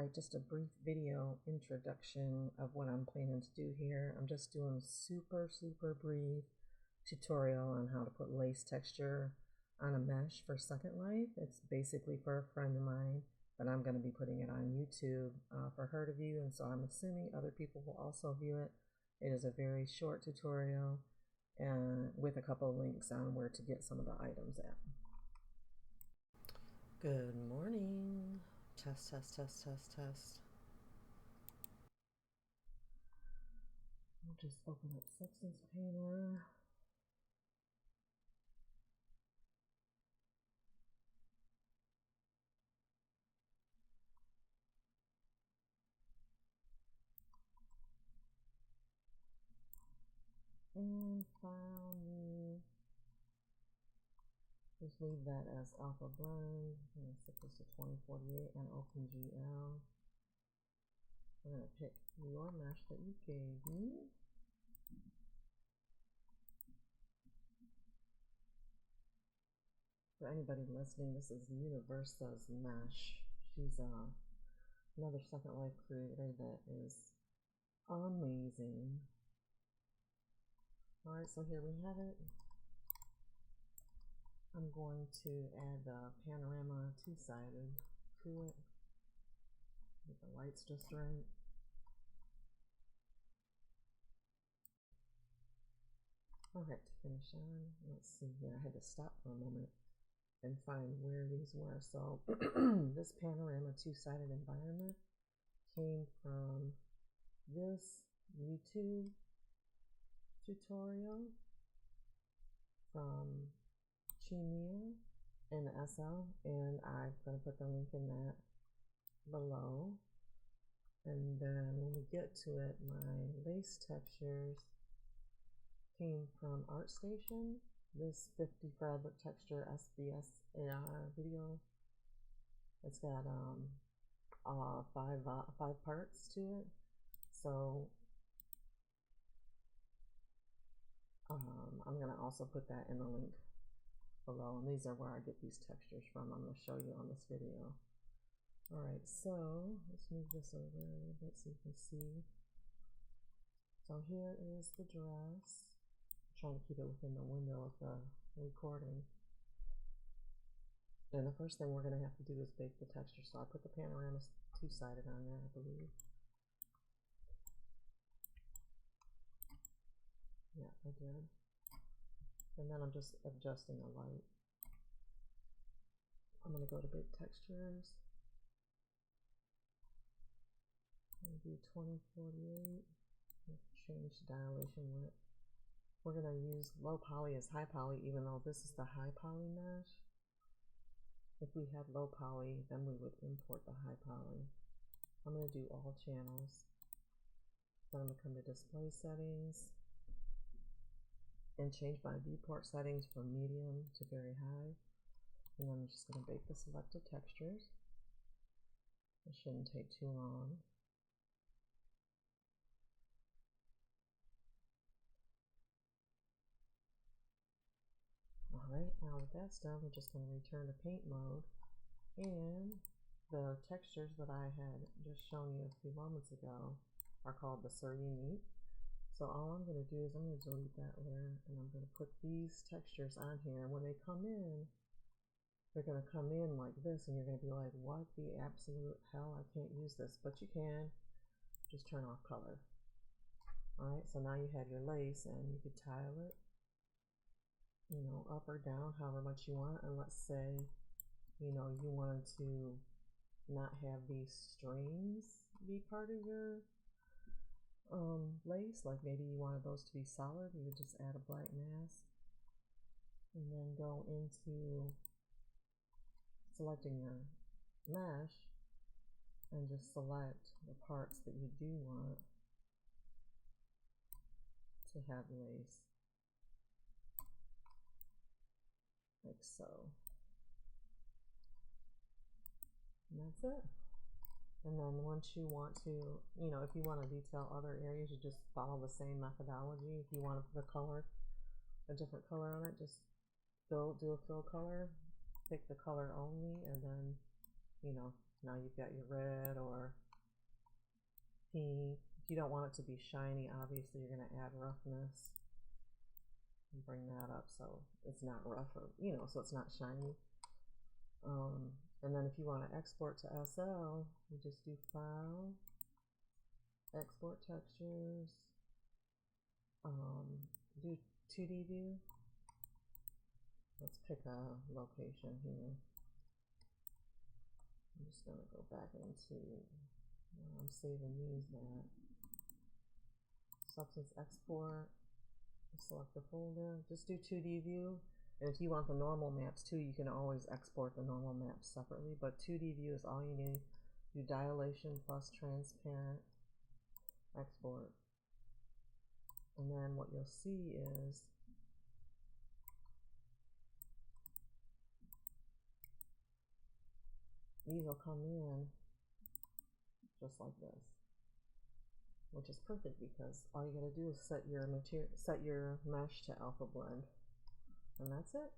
Alright, just a brief video introduction of what I'm planning to do here. I'm just doing a super brief tutorial on how to put lace texture on a mesh for Second Life. It's basically for a friend of mine, but I'm going to be putting it on YouTube for her to view, and so I'm assuming other people will also view it. It is a very short tutorial and with a couple of links on where to get some of the items at. Good morning. Test. I'll just open up Substance Painter. And file new. Just leave that as alpha blend. I'm going to set this to 2048 and OpenGL. I'm going to pick your mesh that you gave me. For anybody listening, this is Universa's mesh. She's another Second Life creator that is amazing. Alright, so here we have it. I'm going to add the Panorama two-sided to it. Get the lights just right. Alright, to finish on, let's see here. I had to stop for a moment and find where these were. So this Panorama two-sided environment came from this YouTube tutorial from ChiMia SL, and I'm going to put the link in that below. And then when we get to it, my lace textures came from ArtStation. This 50 fabric texture SBS AR video. It's got five parts to it. So I'm gonna also put that in the link below, and these are where I get these textures from. I'm gonna show you on this video. Alright, so let's move this over a little bit so you can see. So here is the dress. I'm trying to keep it within the window of the recording. And the first thing we're gonna have to do is bake the texture. So I put the Panorama two-sided on there, I believe. Yeah, I did. And then I'm just adjusting the light. I'm going to go to Bake Textures and do 2048. Change the dilation width. We're going to use low poly as high poly, even though this is the high poly mesh. If we had low poly, then we would import the high poly. I'm going to do all channels. Then I'm going to come to display settings and change my viewport settings from medium to very high. And I'm just going to bake the selected textures. It shouldn't take too long. Alright, now that that's done, we're just going to return to paint mode. And the textures that I had just shown you a few moments ago are called the Sur Unique. So all I'm going to do is I'm going to delete that layer, and I'm going to put these textures on here. And when they come in, they're going to come in like this, and you're going to be like, what the absolute hell, I can't use this. But you can. Just turn off color. Alright, so now you have your lace, and you could tile it, you know, up or down, however much you want. And let's say, you know, you wanted to not have these strings be part of your lace, like maybe you wanted those to be solid, you would just add a black mask and then go into selecting your mesh and just select the parts that you do want to have lace, like so. And that's it. And then once you want to, you know, if you want to detail other areas, you just follow the same methodology. If you want to put a color, a different color on it, just do a fill color, pick the color only, and then, you know, Now you've got your red or pink. If you don't want it to be shiny, obviously you're going to add roughness and bring that up so it's not rough, or so it's not shiny. And then if you want to export to SL, you just do File, Export Textures, do 2D view. Let's pick a location here. I'm just going to go back into where I'm saving these at. Substance export, select the folder, just do 2D view. And if you want the normal maps too, you can always export the normal maps separately, but 2D view is all you need. Do dilation plus transparent, export. And then what you'll see is these will come in just like this, which is perfect because all you gotta do is set your mesh to alpha blend, and that's it.